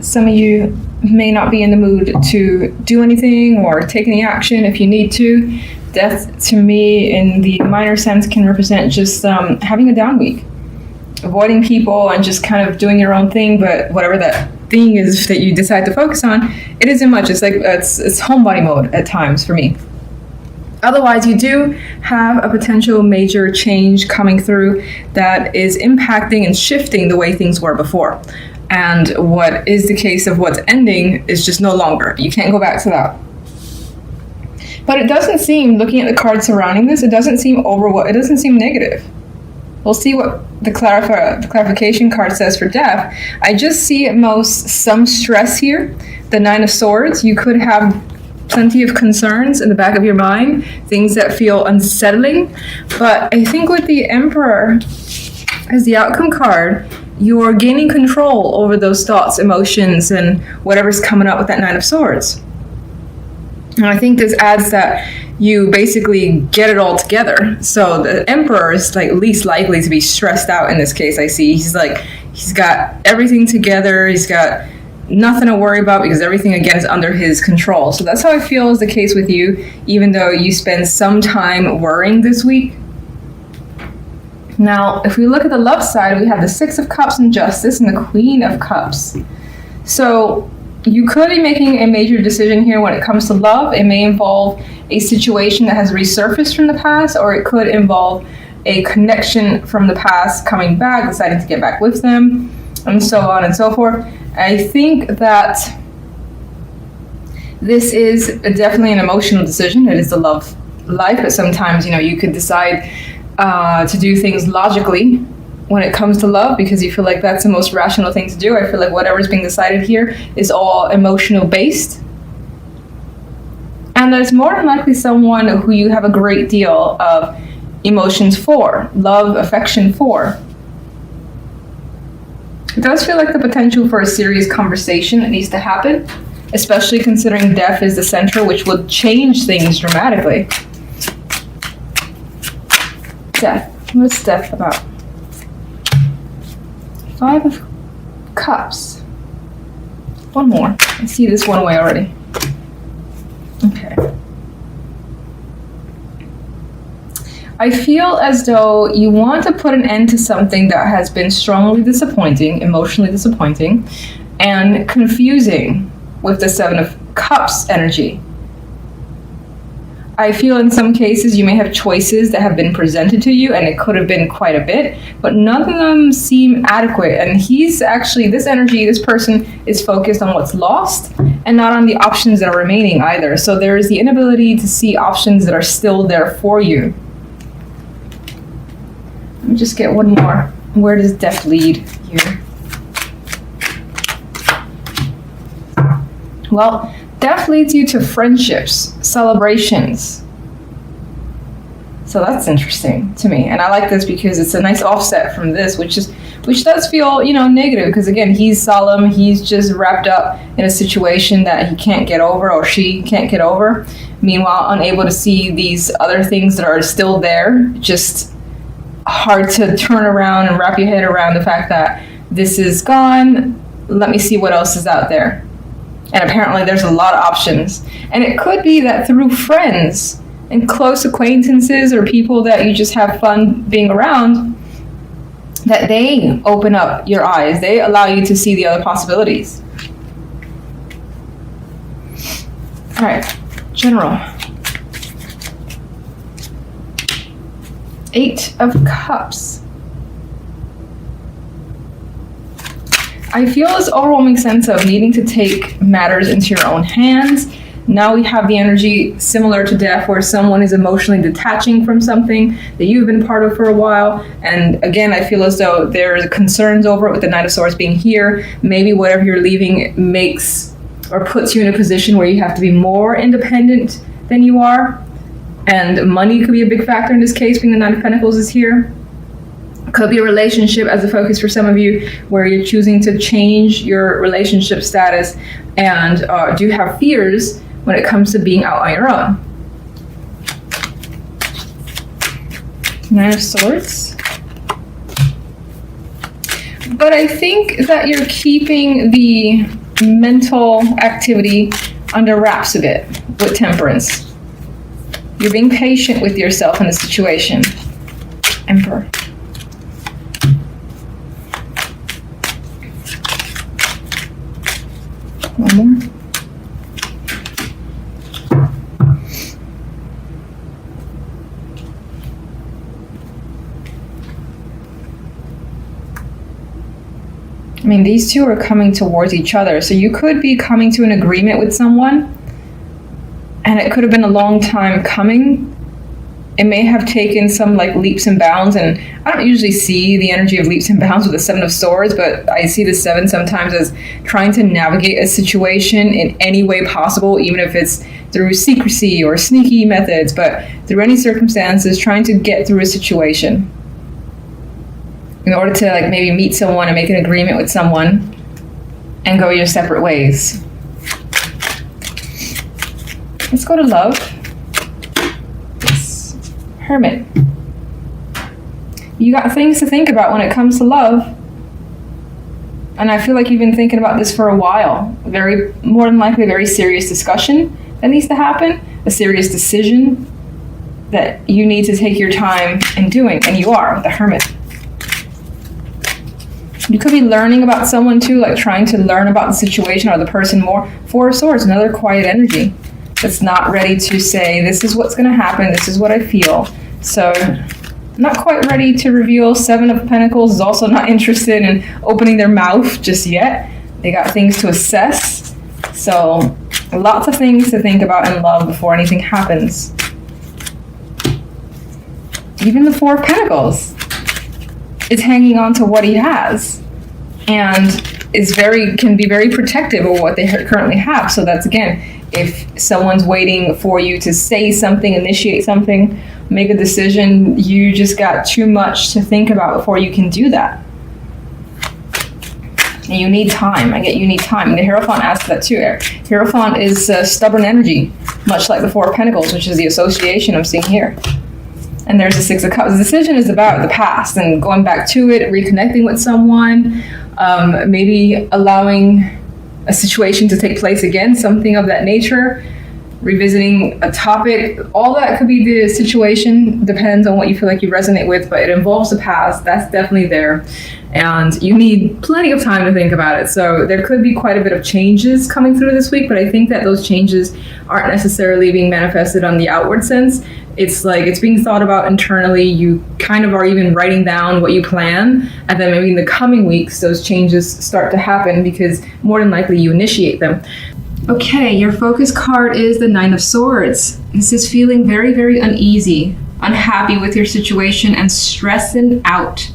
some of you may not be in the mood to do anything or take any action if you need to. Death, to me, in the minor sense, can represent just having a down week, avoiding people and just kind of doing your own thing. But whatever that thing is that you decide to focus on, it isn't much. It's like it's homebody mode at times for me. Otherwise, you do have a potential major change coming through that is impacting and shifting the way things were before. And what is the case of what's ending is just no longer. You can't go back to that. But it doesn't seem, looking at the cards surrounding this, it doesn't seem it doesn't seem negative. We'll see what the clarification card says for death. I just see at most some stress here. The Nine of Swords, you could have plenty of concerns in the back of your mind, things that feel unsettling. But I think with the Emperor as the outcome card, you're gaining control over those thoughts, emotions, and whatever's coming up with that Nine of Swords. And I think this adds that you basically get it all together. So the Emperor is like least likely to be stressed out in this case. I see he's got everything together. He's got nothing to worry about because everything again is under his control. So that's how I feel is the case with you, even though you spend some time worrying this week. Now, if we look at the love side, we have the Six of Cups and Justice and the Queen of Cups. So you could be making a major decision here when it comes to love. It may involve a situation that has resurfaced from the past, or it could involve a connection from the past coming back, deciding to get back with them, and so on and so forth. I think that this is definitely an emotional decision. It is the love life, but sometimes, you could decide to do things logically when it comes to love because you feel like that's the most rational thing to do. I feel like whatever's being decided here is all emotional based. And there's more than likely someone who you have a great deal of emotions for, love, affection for. It does feel like the potential for a serious conversation that needs to happen, especially considering death is the center, which will change things dramatically. Death. What's death about? Five of Cups. One more. I see this one away already. Okay. I feel as though you want to put an end to something that has been strongly disappointing, emotionally disappointing, and confusing with the Seven of Cups energy. I feel in some cases you may have choices that have been presented to you, and it could have been quite a bit, but none of them seem adequate. And this person is focused on what's lost and not on the options that are remaining either. So there is the inability to see options that are still there for you. Let me just get one more. Where does death lead here? Well, death leads you to friendships, celebrations. So that's interesting to me. And I like this because it's a nice offset from this, which does feel, negative. Because again, he's solemn. He's just wrapped up in a situation that he can't get over or she can't get over. Meanwhile, unable to see these other things that are still there. Just hard to turn around and wrap your head around the fact that this is gone. Let me see what else is out there. And apparently there's a lot of options. And it could be that through friends and close acquaintances or people that you just have fun being around, that they open up your eyes. They allow you to see the other possibilities. All right, General. Eight of Cups. I feel this overwhelming sense of needing to take matters into your own hands. Now we have the energy similar to death where someone is emotionally detaching from something that you've been part of for a while. And again, I feel as though there's concerns over it with the Knight of Swords being here. Maybe whatever you're leaving makes or puts you in a position where you have to be more independent than you are. And money could be a big factor in this case, being the Nine of Pentacles is here. Could be a relationship as a focus for some of you where you're choosing to change your relationship status and do have fears when it comes to being out on your own. Nine of Swords. But I think that you're keeping the mental activity under wraps a bit with Temperance. You're being patient with yourself in the situation. Emperor. One more. I mean, these two are coming towards each other. So you could be coming to an agreement with someone, and it could have been a long time coming. It may have taken some like leaps and bounds, and I don't usually see the energy of leaps and bounds with the Seven of Swords, but I see the Seven sometimes as trying to navigate a situation in any way possible, even if it's through secrecy or sneaky methods, but through any circumstances, trying to get through a situation in order to like maybe meet someone and make an agreement with someone and go your separate ways. Let's go to love. Hermit. You got things to think about when it comes to love. And I feel like you've been thinking about this for a while. More than likely, a very serious discussion that needs to happen. A serious decision that you need to take your time in doing. And you are, the Hermit. You could be learning about someone too, like trying to learn about the situation or the person more. Four of Swords, another quiet energy that's not ready to say, this is what's going to happen, this is what I feel. So, not quite ready to reveal. Seven of Pentacles is also not interested in opening their mouth just yet. They got things to assess. So, lots of things to think about in love before anything happens. Even the Four of Pentacles is hanging on to what he has and can be very protective of what they currently have. So that's, again, if someone's waiting for you to say something, initiate something, make a decision, you just got too much to think about before you can do that. And you need time. I get you need time. And the Hierophant asks that too. Hierophant is stubborn energy, much like the Four of Pentacles, which is the association I'm seeing here. And there's the Six of Cups. The decision is about the past and going back to it, reconnecting with someone, maybe allowing a situation to take place again, something of that nature, revisiting a topic. All that could be the situation, depends on what you feel like you resonate with, but it involves the past. That's definitely there. And you need plenty of time to think about it. So there could be quite a bit of changes coming through this week, but I think that those changes aren't necessarily being manifested on the outward sense. It's like it's being thought about internally. You kind of are even writing down what you plan, and then maybe in the coming weeks those changes start to happen because more than likely you initiate them. Okay, your focus card is the Nine of Swords. This is feeling very, very uneasy, unhappy with your situation, and stressing out.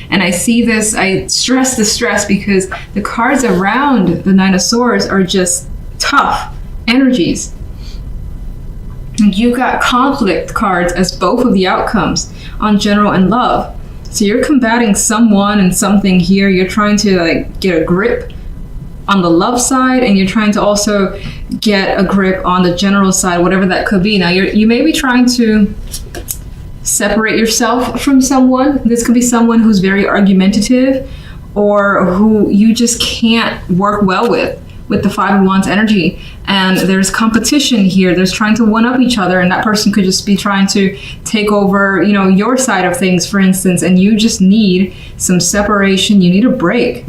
And I see this, I stress the stress because the cards around the Nine of Swords are just tough energies. You got conflict cards as both of the outcomes on general and love. So you're combating someone and something here. You're trying to like get a grip on the love side, and you're trying to also get a grip on the general side, whatever that could be. Now you may be trying to separate yourself from someone. This could be someone who's very argumentative or who you just can't work well with the Five of Wands energy. And there's competition here. There's trying to one up each other, and that person could just be trying to take over, your side of things, for instance, and you just need some separation. You need a break.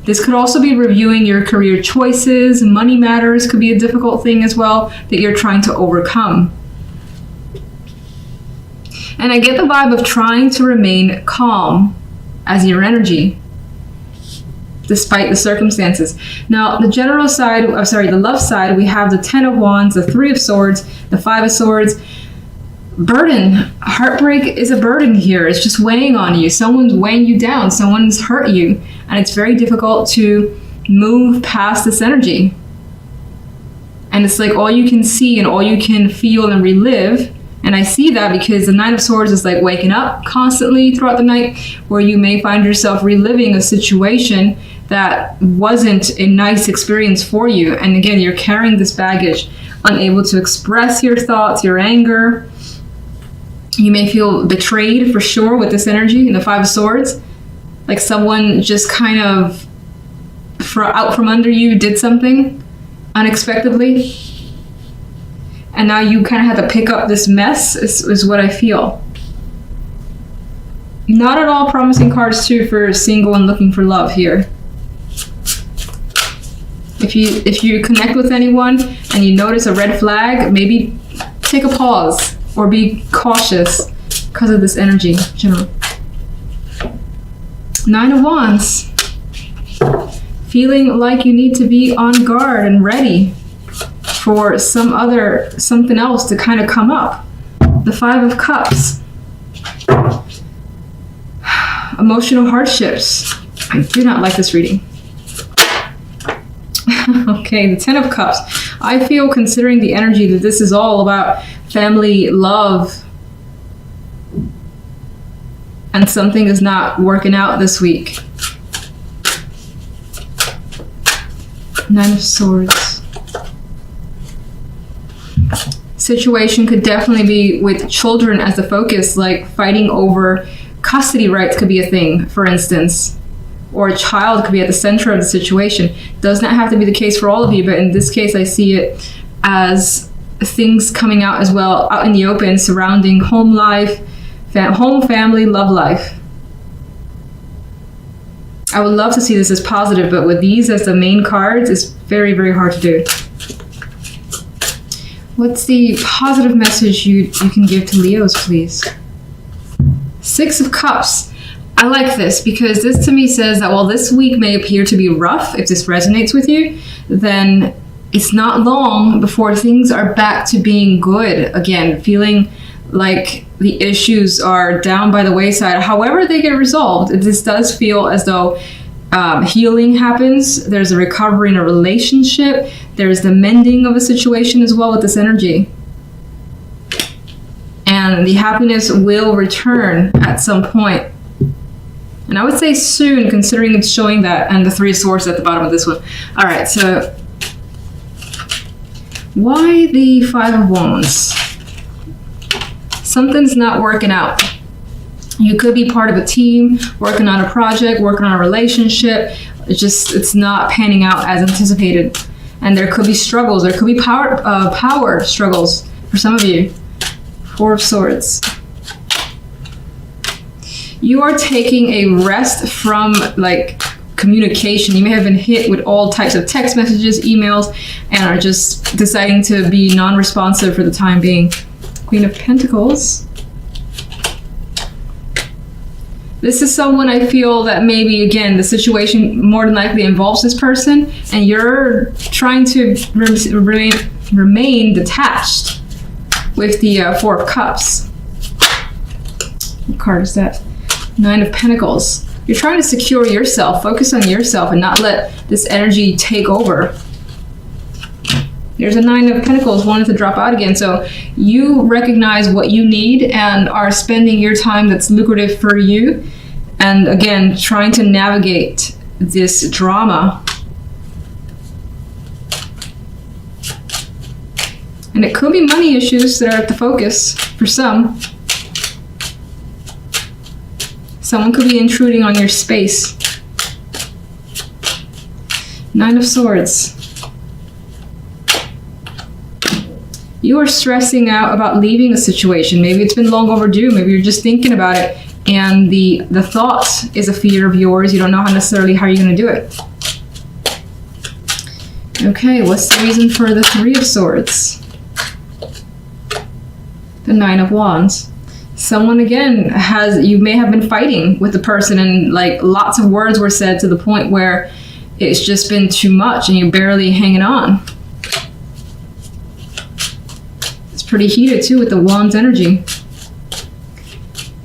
This could also be reviewing your career choices. Money matters could be a difficult thing as well that you're trying to overcome. And I get the vibe of trying to remain calm as your energy, despite the circumstances. Now, the general side, the love side, we have the Ten of Wands, the Three of Swords, the Five of Swords. Burden. Heartbreak is a burden here. It's just weighing on you. Someone's weighing you down. Someone's hurt you. And it's very difficult to move past this energy. And it's like all you can see and all you can feel and relive. And I see that because the Nine of Swords is like waking up constantly throughout the night, where you may find yourself reliving a situation that wasn't a nice experience for you. And again, you're carrying this baggage, unable to express your thoughts, your anger. You may feel betrayed for sure with this energy in the Five of Swords. Like someone just kind of out from under you, did something unexpectedly, and now you kind of have to pick up this mess, is what I feel. Not at all promising cards too for single and looking for love here. If you connect with anyone and you notice a red flag, maybe take a pause or be cautious because of this energy, General. 9 of Wands. Feeling like you need to be on guard and ready for something else to kind of come up. The 5 of Cups. Emotional hardships. I do not like this reading. Okay, the 10 of Cups. I feel, considering the energy, that this is all about family, love, and something is not working out this week. 9 of Swords. Situation could definitely be with children as the focus, like fighting over custody rights could be a thing, for instance. Or a child could be at the center of the situation. Does not have to be the case for all of you, but in this case I see it as things coming out as well, out in the open, surrounding home life, home, family, love life. I would love to see this as positive, but with these as the main cards, it's very, very hard to do. What's the positive message you can give to Leos, please? 6 of Cups. I like this because this to me says that while this week may appear to be rough, if this resonates with you, then it's not long before things are back to being good again, feeling like the issues are down by the wayside. However they get resolved, this does feel as though healing happens. There's a recovery in a relationship. There's the mending of a situation as well with this energy. And the happiness will return at some point. And I would say soon, considering it's showing that, and the 3 of Swords at the bottom of this one. All right, so why the 5 of Wands? Something's not working out. You could be part of a team, working on a project, working on a relationship. It's not panning out as anticipated. And there could be struggles. There could be power struggles for some of you. 4 of Swords. You are taking a rest from like communication. You may have been hit with all types of text messages, emails, and are just deciding to be non-responsive for the time being. Queen of Pentacles. This is someone I feel that maybe, again, the situation more than likely involves this person, and you're trying to remain detached with the 4 of Cups. What card is that? 9 of Pentacles. You're trying to secure yourself, focus on yourself, and not let this energy take over. There's a 9 of Pentacles wanting to drop out again. So you recognize what you need and are spending your time that's lucrative for you. And again, trying to navigate this drama. And it could be money issues that are at the focus for some. Someone could be intruding on your space. 9 of Swords. You are stressing out about leaving a situation. Maybe it's been long overdue. Maybe you're just thinking about it, and the thought is a fear of yours. You don't know necessarily how you're going to do it. Okay, what's the reason for the 3 of Swords? The 9 of Wands. Someone, again, you may have been fighting with the person, and like lots of words were said to the point where it's just been too much and you're barely hanging on. It's pretty heated too with the Wands energy.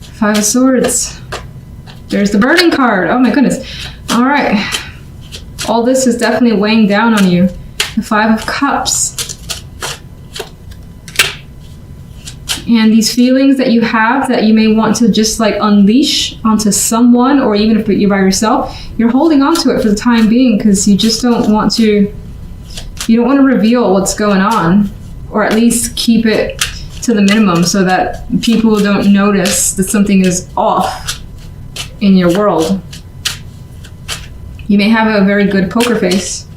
5 of Swords. There's the burning card. Oh my goodness. All right. All this is definitely weighing down on you. The 5 of Cups. And these feelings that you have that you may want to just like unleash onto someone, or even if you're by yourself, you're holding on to it for the time being because you just don't want to, you don't want to reveal what's going on, or at least keep it to the minimum so that people don't notice that something is off in your world. You may have a very good poker face.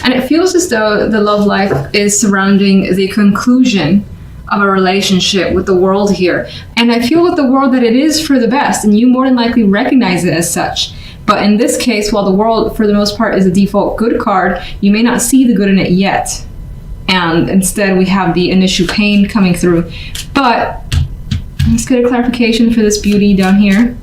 And it feels as though the love life is surrounding the conclusion of a relationship with the world here. And I feel with the world that it is for the best, and you more than likely recognize it as such. But in this case, while the world for the most part is a default good card, you may not see the good in it yet. And instead we have the initial pain coming through. But let's get a clarification for this beauty down here.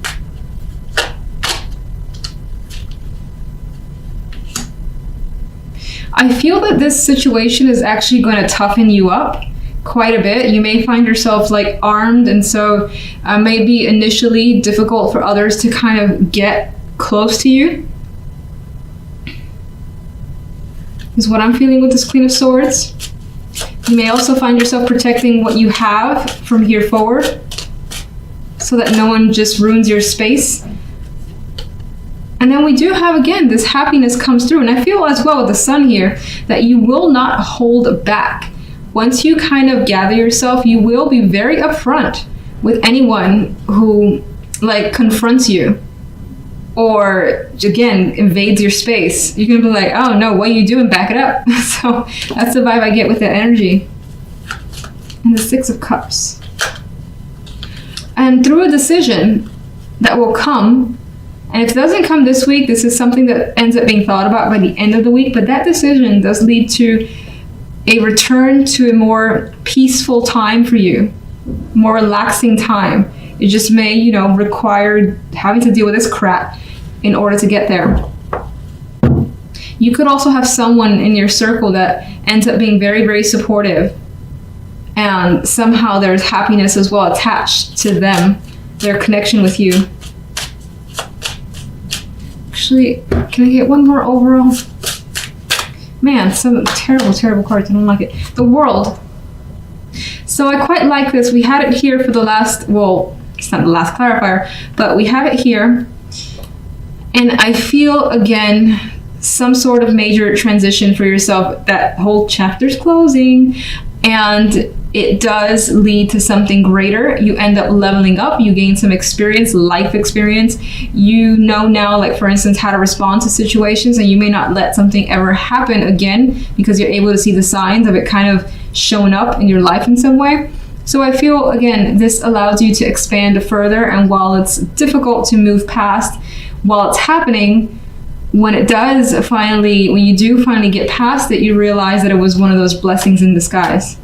I feel that this situation is actually going to toughen you up quite a bit. You may find yourself like armed, and so may be initially difficult for others to kind of get close to you, is what I'm feeling with this Queen of Swords. You may also find yourself protecting what you have from here forward so that no one just ruins your space. And then we do have, again, this happiness comes through. And I feel as well with the Sun here that you will not hold back. Once you kind of gather yourself, you will be very upfront with anyone who like confronts you or, again, invades your space. You're gonna be like, oh no, what are you doing? Back it up. So that's the vibe I get with that energy. And the Six of Cups. And through a decision that will come, and if it doesn't come this week, this is something that ends up being thought about by the end of the week, but that decision does lead to a return to a more peaceful time for you, more relaxing time. It just may, you know, require having to deal with this crap in order to get there. You could also have someone in your circle that ends up being very, very supportive, and somehow there's happiness as well attached to them, their connection with you. Actually, can I get one more overall? Man, some terrible, terrible cards. I don't like it. The World. So I quite like this. We had it here for the last, well, it's not the last clarifier, but we have it here. And I feel, again, some sort of major transition for yourself. That whole chapter's closing, and it does lead to something greater. You end up leveling up, you gain some experience, life experience. You know now, like for instance, how to respond to situations, and you may not let something ever happen again because you're able to see the signs of it kind of showing up in your life in some way. So I feel, again, this allows you to expand further, and while it's difficult to move past, while it's happening, when it does finally, when you do finally get past it, you realize that it was one of those blessings in disguise.